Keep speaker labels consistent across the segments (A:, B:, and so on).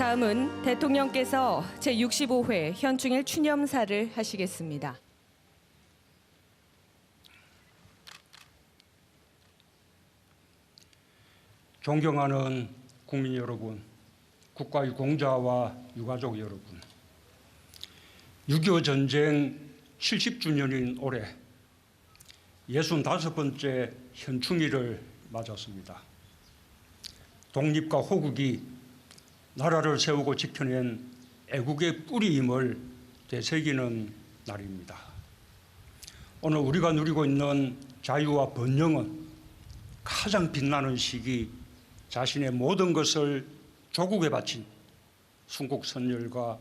A: 다음은 대통령께서 제65회 현충일 추념사를 하시겠습니다.
B: 존경하는 국민 여러분, 국가유공자와 유가족 여러분, 6.25 전쟁 70주년인 올해 65번째 현충일을 맞았습니다. 독립과 호국이 나라를 세우고 지켜낸 애국의 뿌리임을 되새기는 날입니다. 오늘 우리가 누리고 있는 자유와 번영은 가장 빛나는 시기, 자신의 모든 것을 조국에 바친 순국 선열과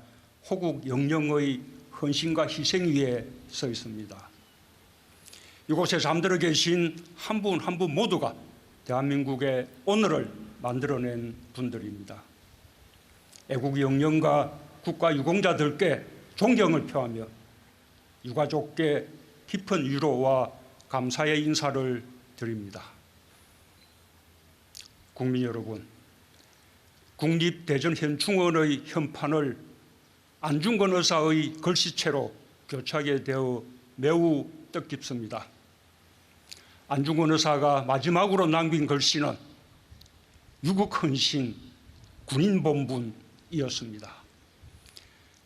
B: 호국 영령의 헌신과 희생 위에 서 있습니다. 이곳에 잠들어 계신 한 분 한 분 모두가 대한민국의 오늘을 만들어낸 분들입니다. 애국 영령과 국가 유공자들께 존경을 표하며 유가족께 깊은 위로와 감사의 인사를 드립니다. 국민 여러분, 국립대전현충원의 현판을 안중근 의사의 글씨체로 교체하게 되어 매우 뜻깊습니다. 안중근 의사가 마지막으로 남긴 글씨는 유국헌신 군인본분이었습니다.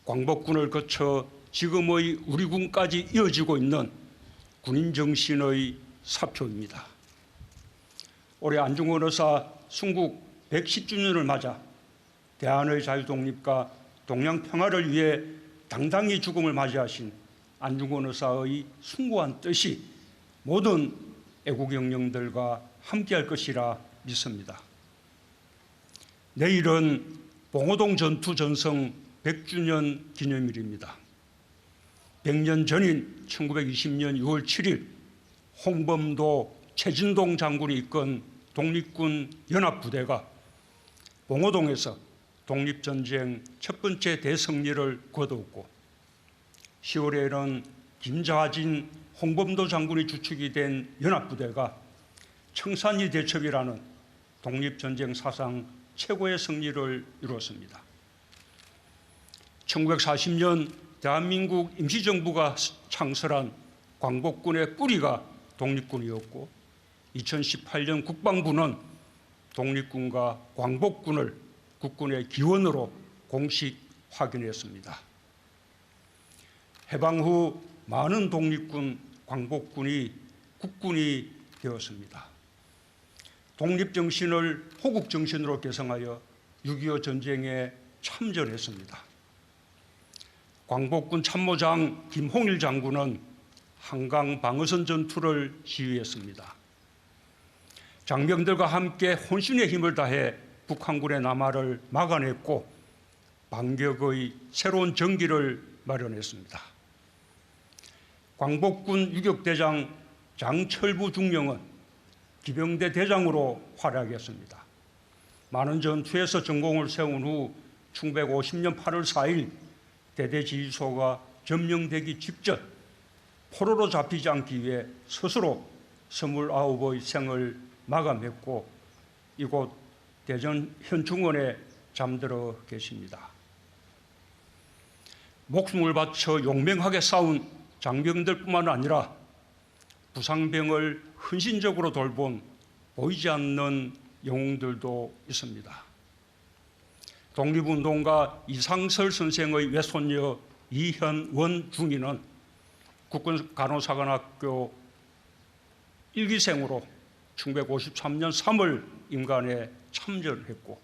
B: 광복군을 거쳐 지금의 우리 군까지 이어지고 있는 군인정신의 사표입니다. 올해 안중근 의사 순국 110주년을 맞아 대한의 자유독립과 동양평화를 위해 당당히 죽음을 맞이하신 안중근 의사의 숭고한 뜻이 모든 애국영령들과 함께할 것이라 믿습니다. 내일은 봉오동 전투 전성 100주년 기념일입니다. 100년 전인 1920년 6월 7일 홍범도 최진동 장군이 이끈 독립군 연합부대가 봉오동에서 독립전쟁 첫 번째 대승리를 거두었고 10월에는 김자진 홍범도 장군이 주축이 된 연합부대가 청산리 대첩이라는 독립전쟁 사상 최고의 승리를 이루었습니다. 1940년 대한민국 임시정부가 창설한 광복군의 뿌리가 독립군이었고 2018년 국방부는 독립군과 광복군을 국군의 기원으로 공식 확인했습니다. 해방 후 많은 독립군, 광복군이 국군이 되었습니다. 독립정신을 호국정신으로 개성하여 6.25 전쟁에 참전했습니다. 광복군 참모장 김홍일 장군은 한강 방어선 전투를 지휘했습니다. 장병들과 함께 혼신의 힘을 다해 북한군의 남하를 막아냈고 반격의 새로운 전기를 마련했습니다. 광복군 유격대장 장철부 중령은 기병대 대장으로 활약했습니다. 많은 전투에서 전공을 세운 후 1950년 8월 4일 대대지휘소가 점령되기 직전 포로로 잡히지 않기 위해 스스로 29의 생을 마감했고 이곳 대전 현충원에 잠들어 계십니다. 목숨을 바쳐 용맹하게 싸운 장병들뿐만 아니라 부상병을 헌신적으로 돌본 보이지 않는 영웅들도 있습니다. 독립운동가 이상설 선생의 외손녀 이현원 중위는 국군 간호사관학교 1기생으로 1953년 3월 임관에 참전했고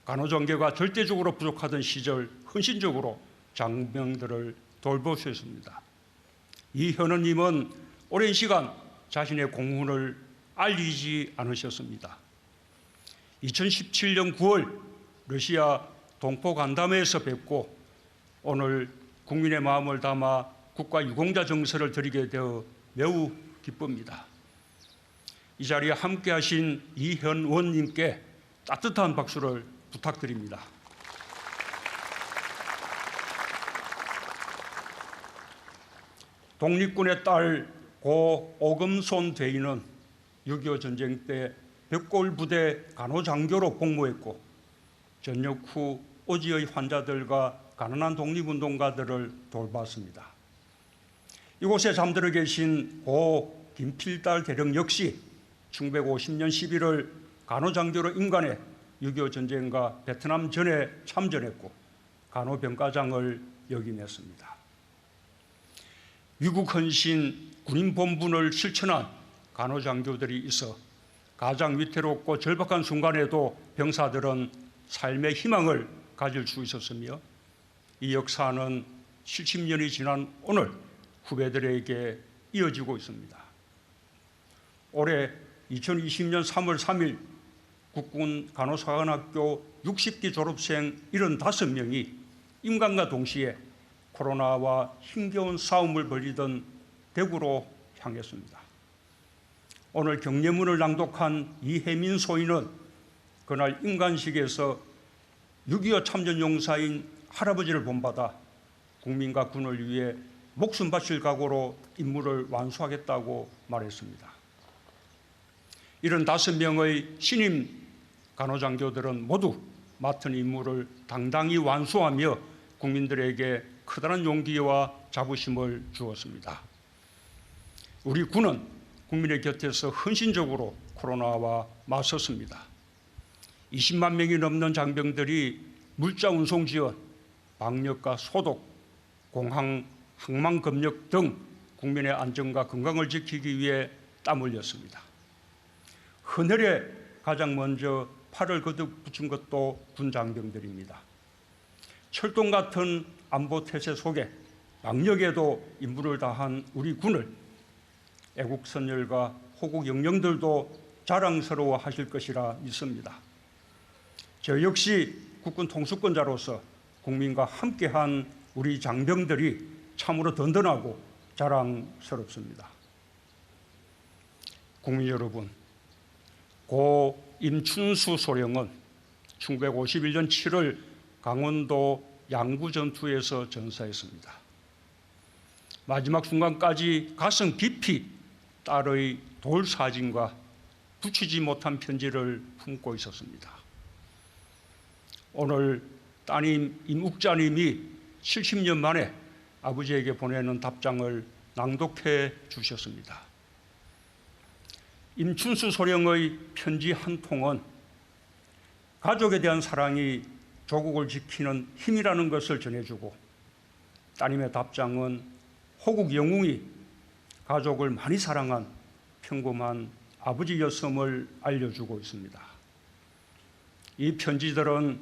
B: 간호전개가 절대적으로 부족하던 시절 헌신적으로 장병들을 돌보셨습니다. 이현원님은 오랜 시간 자신의 공훈을 알리지 않으셨습니다. 2017년 9월 러시아 동포 간담회에서 뵙고 오늘 국민의 마음을 담아 국가 유공자 정서를 드리게 되어 매우 기쁩니다. 이 자리에 함께하신 이현원님께 따뜻한 박수를 부탁드립니다. 독립군의 딸 고 오금손 대인은 6.25 전쟁 때 벽골 부대 간호장교로 복무했고 전역 후 오지의 환자들과 가난한 독립운동가들을 돌봤습니다. 이곳에 잠들어 계신 고 김필달 대령 역시 1950년 11월 간호장교로 임관해 6.25 전쟁과 베트남 전에 참전했고 간호병과장을 역임했습니다. 위국 헌신 군인 본분을 실천한 간호장교들이 있어 가장 위태롭고 절박한 순간에도 병사들은 삶의 희망을 가질 수 있었으며 이 역사는 70년이 지난 오늘 후배들에게 이어지고 있습니다. 올해 2020년 3월 3일 국군 간호사관학교 60기 졸업생 75명이 임관과 동시에 코로나와 힘겨운 싸움을 벌이던 대구로 향했습니다. 오늘 경례문을 낭독한 이혜민 소인은 그날 임관식에서 6.25 참전용사인 할아버지를 본받아 국민과 군을 위해 목숨 바칠 각오로 임무를 완수하겠다고 말했습니다. 75명의 신임 간호장교들은 모두 맡은 임무를 당당히 완수하며 국민들에게 커다란 용기와 자부심을 주었습니다. 우리 군은 국민의 곁에서 헌신적으로 코로나와 맞섰습니다. 20만 명이 넘는 장병들이 물자 운송 지원, 방역과 소독, 공항, 항만 검역 등 국민의 안전과 건강을 지키기 위해 땀 흘렸습니다. 헌혈에 가장 먼저 팔을 거듭 붙인 것도 군 장병들입니다. 철동 같은 안보 태세 속에 악력에도 임무를 다한 우리 군을 애국선열과 호국 영령들도 자랑스러워하실 것이라 믿습니다. 저 역시 국군 통수권자로서 국민과 함께한 우리 장병들이 참으로 든든하고 자랑스럽습니다. 국민 여러분, 고 임춘수 소령은 1951년 7월 강원도 양구 전투에서 전사했습니다. 마지막 순간까지 가슴 깊이 딸의 돌 사진과 붙이지 못한 편지를 품고 있었습니다. 오늘 따님 임욱자님이 70년 만에 아버지에게 보내는 답장을 낭독해 주셨습니다. 임춘수 소령의 편지 한 통은 가족에 대한 사랑이 조국을 지키는 힘이라는 것을 전해주고, 따님의 답장은 호국 영웅이 가족을 많이 사랑한 평범한 아버지였음을 알려주고 있습니다. 이 편지들은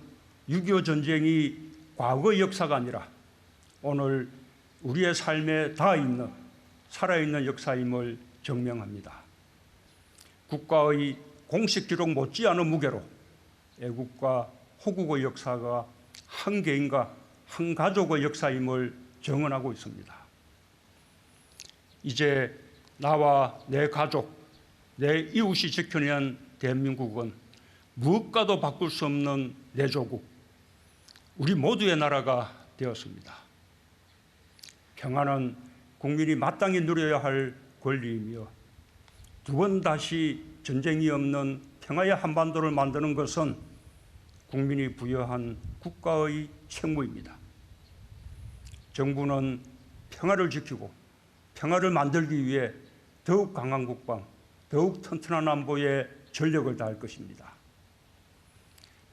B: 6.25 전쟁이 과거의 역사가 아니라 오늘 우리의 삶에 닿아있는 살아있는 역사임을 증명합니다. 국가의 공식 기록 못지않은 무게로 애국과 호국의 역사가 한 개인과 한 가족의 역사임을 증언하고 있습니다. 이제 나와 내 가족, 내 이웃이 지켜낸 대한민국은 무엇과도 바꿀 수 없는 내 조국, 우리 모두의 나라가 되었습니다. 평화는 국민이 마땅히 누려야 할 권리이며 두 번 다시 전쟁이 없는 평화의 한반도를 만드는 것은 국민이 부여한 국가의 책무입니다. 정부는 평화를 지키고 평화를 만들기 위해 더욱 강한 국방, 더욱 튼튼한 안보에 전력을 다할 것입니다.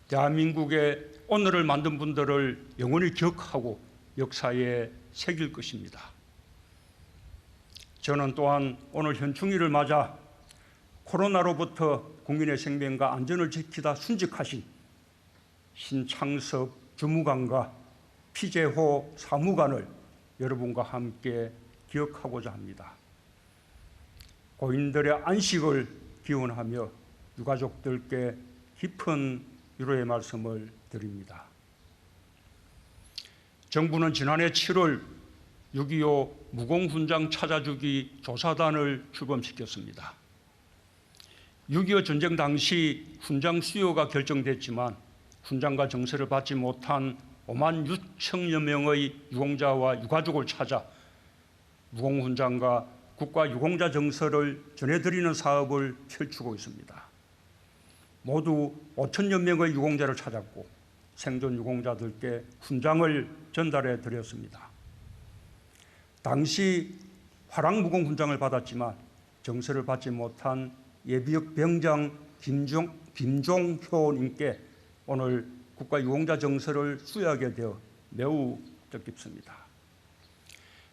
B: 대한민국의 오늘을 만든 분들을 영원히 기억하고 역사에 새길 것입니다. 저는 또한 오늘 현충일을 맞아 코로나로부터 국민의 생명과 안전을 지키다 순직하신 신창섭 주무관과 피재호 사무관을 여러분과 함께 기억하고자 합니다. 고인들의 안식을 기원하며 유가족들께 깊은 위로의 말씀을 드립니다. 정부는 지난해 7월 6.25 무공훈장 찾아주기 조사단을 출범시켰습여 6.25 전쟁 당시 훈장 수요가 결정됐지만 훈장과 정서를 받지 못한 5만 6천여 명의 유공자와 유가족을 찾아 무공훈장과 국가 유공자 정서를 전해드리는 사업을 펼치고 있습니다. 모두 5천여 명의 유공자를 찾았고 생존 유공자들께 훈장을 전달해 드렸습니다. 당시 화랑무공 훈장을 받았지만 정서를 받지 못한 예비역 병장 김종효님께 오늘 국가유공자 정서를 수여하게 되어 매우 뜻깊습니다.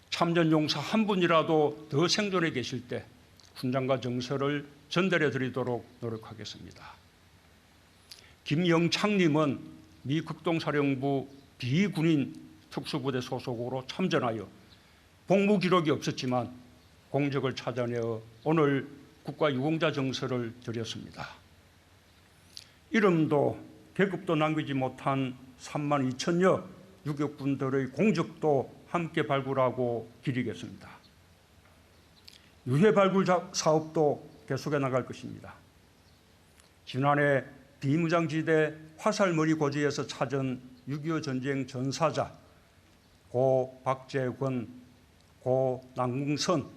B: 참전용사 한 분이라도 더 생존해 계실 때 훈장과 정서를 전달해 드리도록 노력하겠습니다. 김영창님은 미 극동사령부 비군인 특수부대 소속으로 참전하여 복무 기록이 없었지만 공적을 찾아내어 오늘 국가유공자 정서를 드렸습니다. 이름도 계급도 남기지 못한 3만 2천여 유격분들의 공적도 함께 발굴하고 기리겠습니다. 유해 발굴 사업도 계속해 나갈 것입니다. 지난해 비무장지대 화살머리 고지에서 찾은 6.25 전쟁 전사자 고 박재권, 고 남궁선,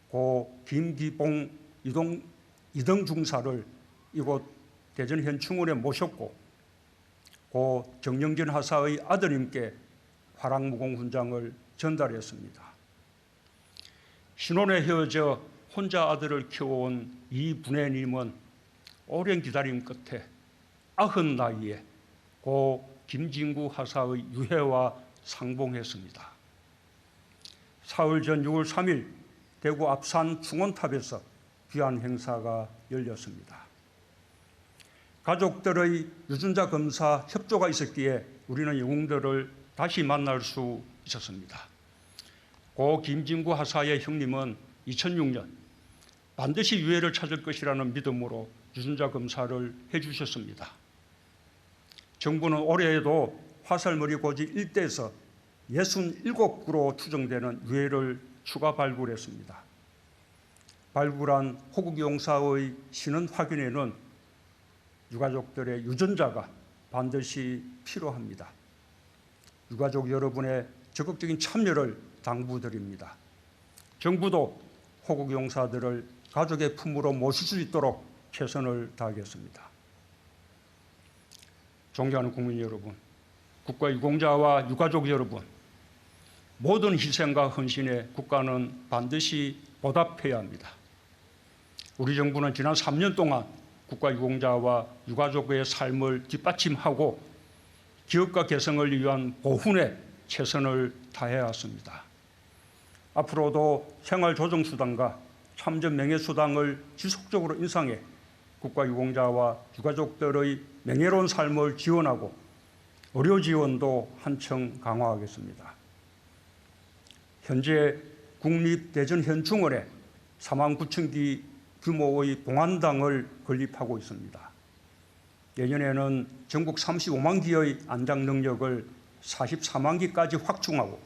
B: 고 김기봉 이등 중사를 이곳 대전 현충원에 모셨고 고 정영진 하사의 아드님께 화랑무공 훈장을 전달했습니다. 신혼에 헤어져 혼자 아들을 키워온 이 분해님은 오랜 기다림 끝에 90 나이에 고 김진구 하사의 유해와 상봉했습니다. 사흘 전 6월 3일 대구 앞산 충원탑에서 귀한 행사가 열렸습니다. 가족들의 유전자 검사 협조가 있었기에 우리는 영웅들을 다시 만날 수 있었습니다. 고 김진구 하사의 형님은 2006년 반드시 유해를 찾을 것이라는 믿음으로 유전자 검사를 해주셨습니다. 정부는 올해에도 화살머리 고지 일대에서 67구로 추정되는 유해를 추가 발굴했습니다. 발굴한 호국용사의 신원 확인에는 유가족들의 유전자가 반드시 필요합니다. 유가족 여러분의 적극적인 참여를 당부드립니다. 정부도 호국용사들을 가족의 품으로 모실 수 있도록 최선을 다하겠습니다. 존경하는 국민 여러분, 국가유공자와 유가족 여러분, 모든 희생과 헌신에 국가는 반드시 보답해야 합니다. 우리 정부는 지난 3년 동안 국가유공자와 유가족의 삶을 뒷받침하고 기업가 개성을 위한 보훈에 최선을 다해야 했습니다. 앞으로도 생활조정수당과 참전명예수당을 지속적으로 인상해 국가유공자와 유가족들의 명예로운 삶을 지원하고 의료 지원도 한층 강화하겠습니다. 현재 국립대전현충원에 49,000기 규모의 봉안당을 건립하고 있습니다. 내년에는 전국 35만 기의 안장 능력을 44만 기까지 확충하고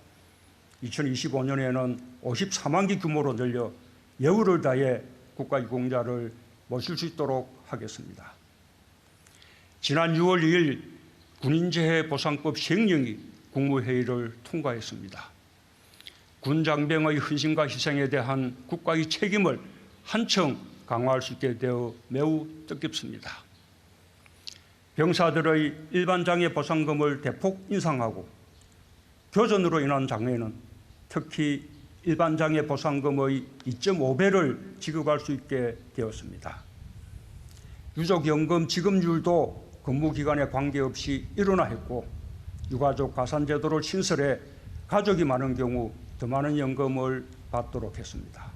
B: 2025년에는 54만 기 규모로 늘려 예우를 다해 국가유공자를 모실 수 있도록 하겠습니다. 지난 6월 2일 군인재해보상법 시행령이 국무회의를 통과했습니다. 군장병의 헌신과 희생에 대한 국가의 책임을 한층 강화할 수 있게 되어 매우 뜻깊습니다. 병사들의 일반장애 보상금을 대폭 인상하고 교전으로 인한 장애는 특히 일반장애 보상금의 2.5배를 지급할 수 있게 되었습니다. 유족연금 지급률도 근무기간에 관계없이 일원화했고 유가족 가산제도를 신설해 가족이 많은 경우 더 많은 연금을 받도록 했습니다.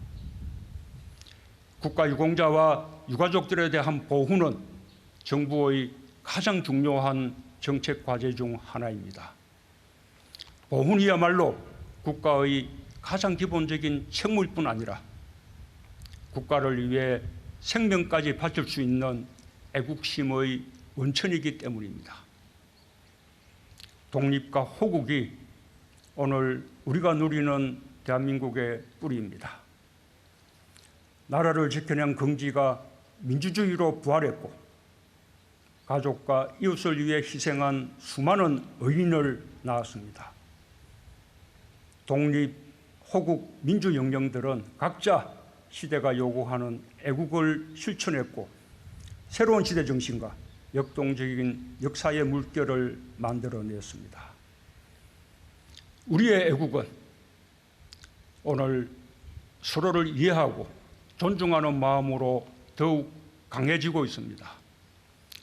B: 국가유공자와 유가족들에 대한 보훈은 정부의 가장 중요한 정책 과제 중 하나입니다. 보훈이야말로 국가의 가장 기본적인 책무일 뿐 아니라 국가를 위해 생명까지 바칠 수 있는 애국심의 원천이기 때문입니다. 독립과 호국이 오늘 우리가 누리는 대한민국의 뿌리입니다. 나라를 지켜낸 긍지가 민주주의로 부활했고 가족과 이웃을 위해 희생한 수많은 의인을 낳았습니다. 독립, 호국, 민주 영령들은 각자 시대가 요구하는 애국을 실천했고 새로운 시대 정신과 역동적인 역사의 물결을 만들어냈습니다. 우리의 애국은 오늘 서로를 이해하고 존중하는 마음으로 더욱 강해지고 있습니다.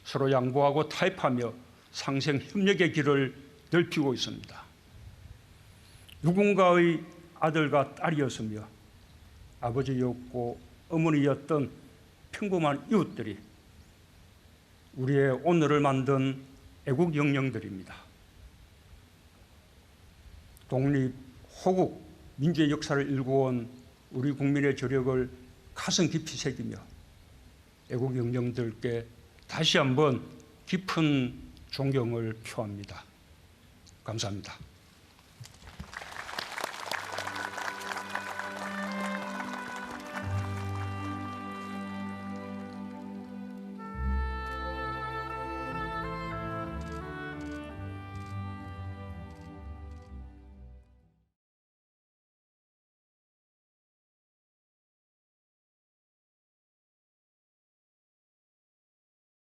B: 서로 양보하고 타협하며 상생 협력의 길을 넓히고 있습니다. 누군가의 아들과 딸이었으며 아버지였고 어머니였던 평범한 이웃들이 우리의 오늘을 만든 애국 영령들입니다. 독립, 호국, 민주의 역사를 일궈온 우리 국민의 저력을 가슴 깊이 새기며 애국 영령들께 다시 한번 깊은 존경을 표합니다. 감사합니다.